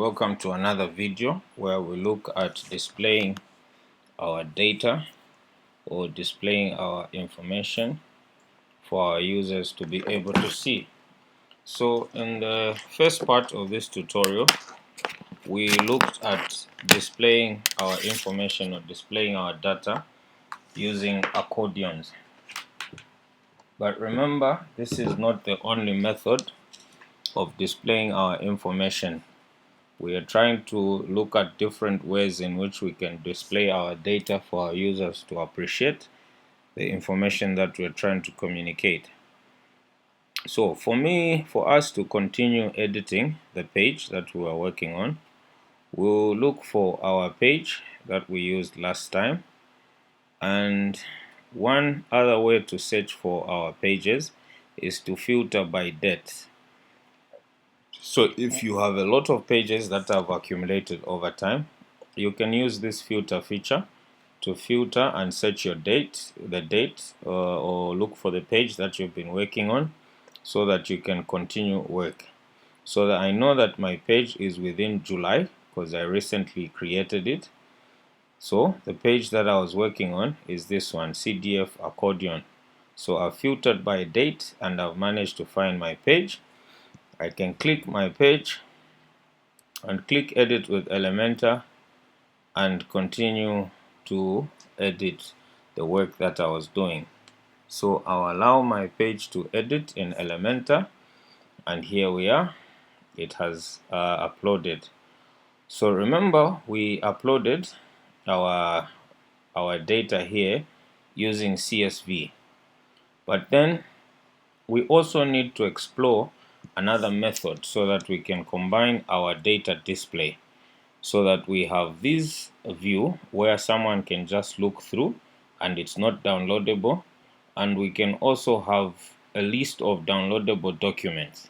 Welcome to another video where we look at displaying our data or displaying our information for our users to be able to see. So in the first part of this tutorial, we looked at displaying our information or displaying our data using accordions. But remember, this is not the only method of displaying our information. We are trying to look at different ways in which we can display our data for our users to appreciate the information that we're trying to communicate. So for us to continue editing the page that we are working on, we'll look for our page that we used last time. And one other way to search for our pages is to filter by date. So if you have a lot of pages that have accumulated over time, you can use this filter feature to filter and search the date, or look for the page that you've been working on so that you can continue work. So that I know that my page is within July because I recently created it. So the page that I was working on is this one, CDF accordion. So I've filtered by date and I've managed to find my page. I can click my page and click edit with Elementor and continue to edit the work that I was doing. So I'll allow my page to edit in Elementor, and here we are. It has uploaded. So remember, we uploaded our data here using CSV, but then we also need to explore another method so that we can combine our data display, so that we have this view where someone can just look through and it's not downloadable, and we can also have a list of downloadable documents.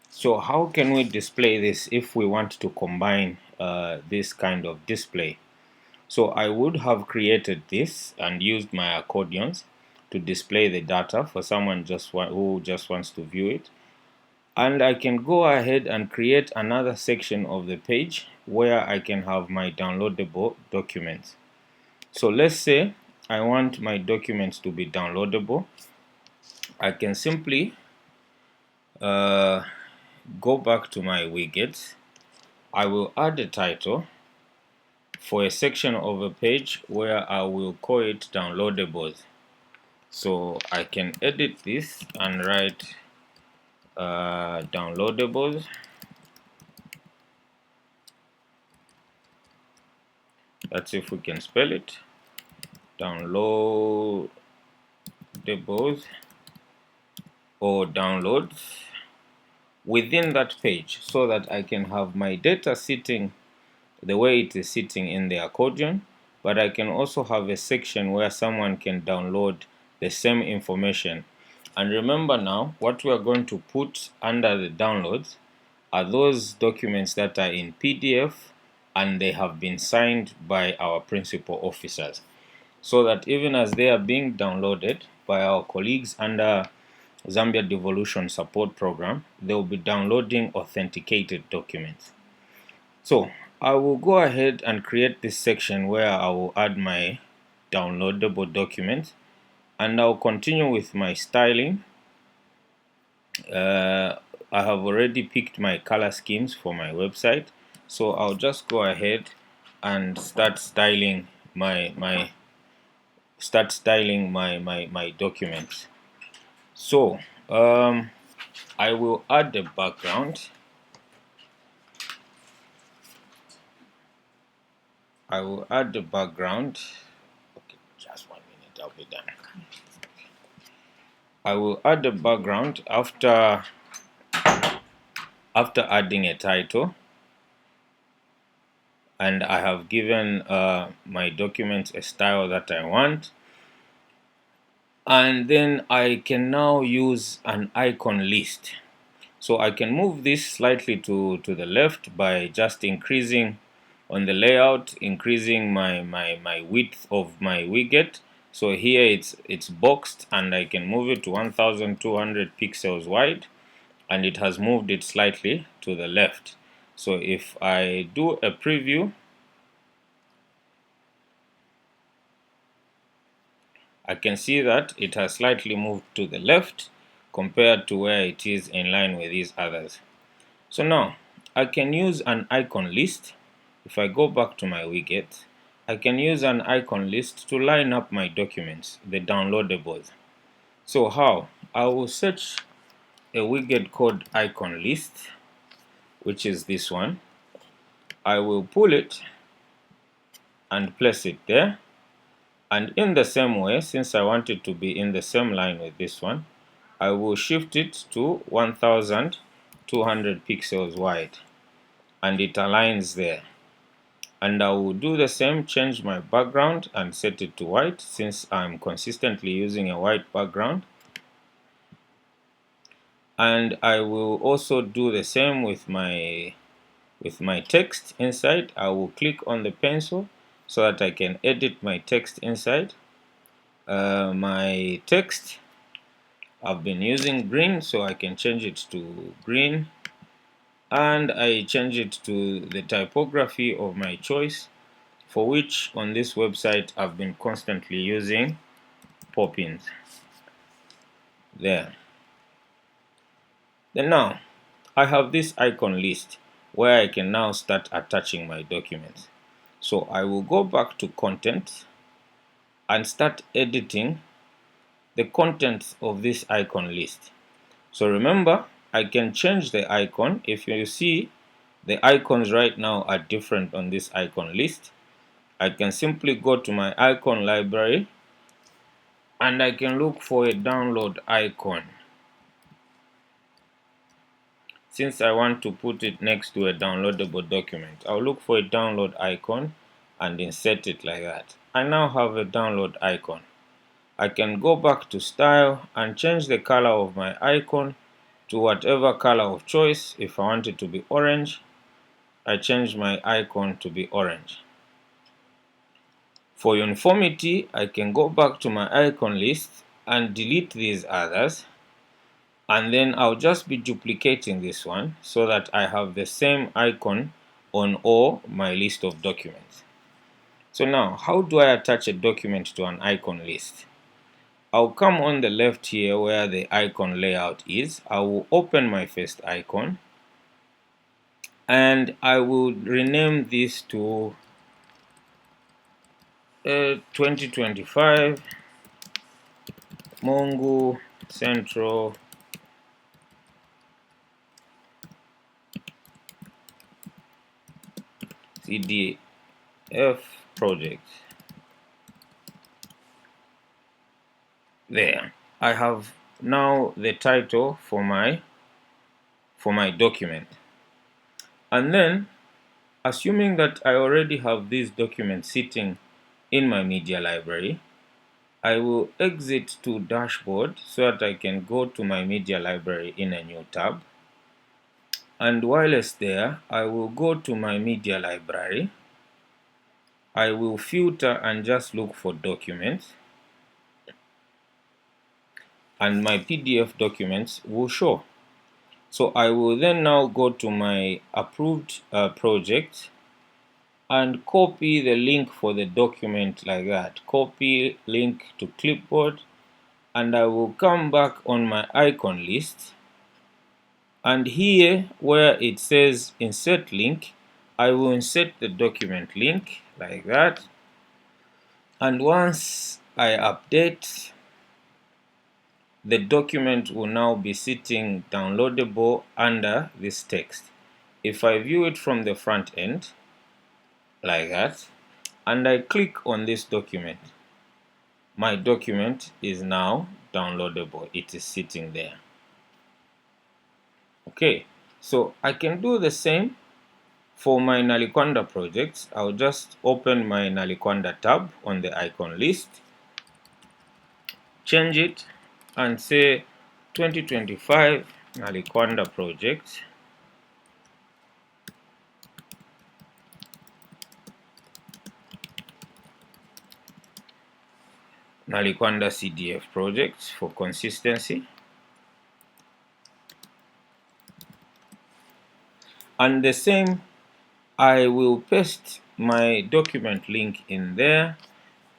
So how can we display this if we want to combine this kind of display? So I would have created this and used my accordions to display the data for someone who just wants to view it. And I can go ahead and create another section of the page where I can have my downloadable documents. So let's say I want my documents to be downloadable. I can simply go back to my widgets. I will add a title for a section of a page where I will call it downloadables. So I can edit this and write downloadables. Let's see if we can spell it. Downloadables or downloads within that page, so that I can have my data sitting the way it is sitting in the accordion, but I can also have a section where someone can download the same information. And remember now, what we are going to put under the downloads are those documents that are in PDF and they have been signed by our principal officers, so that even as they are being downloaded by our colleagues under Zambia Devolution Support Program, they will be downloading authenticated documents. So I will go ahead and create this section where I will add my downloadable documents, and I'll continue with my styling. I have already picked my color schemes for my website, so I'll just go ahead and start styling my documents. So I will add the background. Okay, just 1 minute, I'll be done. I will add the background after adding a title, and I have given my documents a style that I want. And then I can now use an icon list. So I can move this slightly to the left by just increasing on the layout, increasing my width of my widget. So here it's boxed, and I can move it to 1200 pixels wide, and it has moved it slightly to the left. So if I do a preview, I can see that it has slightly moved to the left compared to where it is in line with these others. So now I can use an icon list. If I go back to my widget, I can use an icon list to line up my documents, the downloadables. So how? I will search a widget called icon list, which is this one. I will pull it and place it there. And in the same way, since I want it to be in the same line with this one, I will shift it to 1200 pixels wide, and it aligns there. And I will do the same, change my background and set it to white, since I'm consistently using a white background. And I will also do the same with my text inside. I will click on the pencil so that I can edit my text inside. My text, I've been using green, so I can change it to green, and I change it to the typography of my choice, for which on this website I've been constantly using Poppins. There. Then now I have this icon list where I can now start attaching my documents. So I will go back to content and start editing the contents of this icon list. So remember, I can change the icon. If you see, the icons right now are different on this icon list. I can simply go to my icon library and I can look for a download icon. Since I want to put it next to a downloadable document, I'll look for a download icon and insert it like that. I now have a download icon. I can go back to style and change the color of my icon to whatever color of choice. If I want it to be orange, I change my icon to be orange. For uniformity, I can go back to my icon list and delete these others, and then I'll just be duplicating this one so that I have the same icon on all my list of documents. So now, how do I attach a document to an icon list? I'll come on the left here where the icon layout is. I will open my first icon and I will rename this to 2025 Mungu Central CDF project. There, I have now the title for my document. And then, assuming that I already have this document sitting in my media library, I will exit to dashboard so that I can go to my media library in a new tab. And while it's there, I will go to my media library. I will filter and just look for documents, and my PDF documents will show. So I will then now go to my approved project and copy the link for the document like that. Copy link to clipboard, and I will come back on my icon list, and here where it says insert link, I will insert the document link like that. And once I update, the document will now be sitting downloadable under this text. If I view it from the front end like that, and I click on this document, my document is now downloadable. It is sitting there. Okay, so I can do the same for my Nalikwanda projects. I'll just open my Nalikwanda tab on the icon list, change it, and say 2025 Nalikwanda project. Nalikwanda CDF projects for consistency. And the same, I will paste my document link in there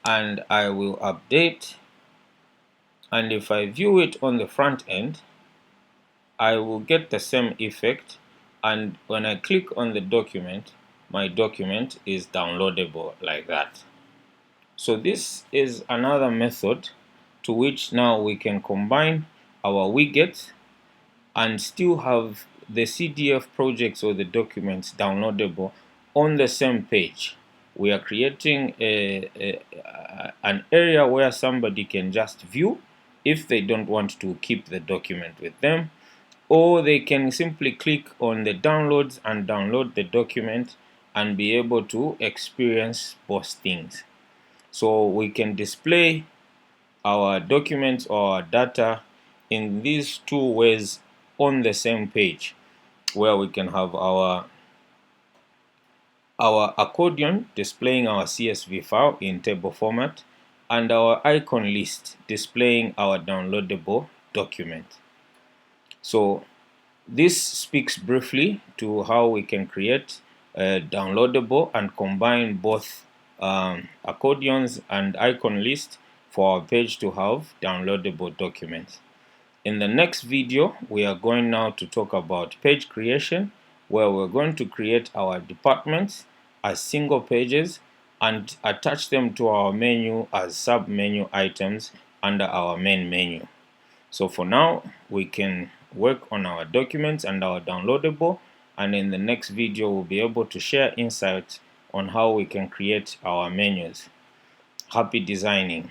and I will update, and if I view it on the front end, I will get the same effect, and when I click on the document, my document is downloadable like that. So this is another method to which now we can combine our widgets and still have the CDF projects or the documents downloadable on the same page. We are creating an area where somebody can just view if they don't want to keep the document with them, or they can simply click on the downloads and download the document and be able to experience both things. So we can display our documents or our data in these two ways on the same page, where we can have our accordion displaying our CSV file in table format and our icon list displaying our downloadable document. So this speaks briefly to how we can create a downloadable and combine both accordions and icon list for our page to have downloadable documents. In the next video, we are going now to talk about page creation, where we're going to create our departments as single pages and attach them to our menu as sub-menu items under our main menu. So for now, we can work on our documents and our downloadable, and in the next video, we'll be able to share insights on how we can create our menus. Happy designing!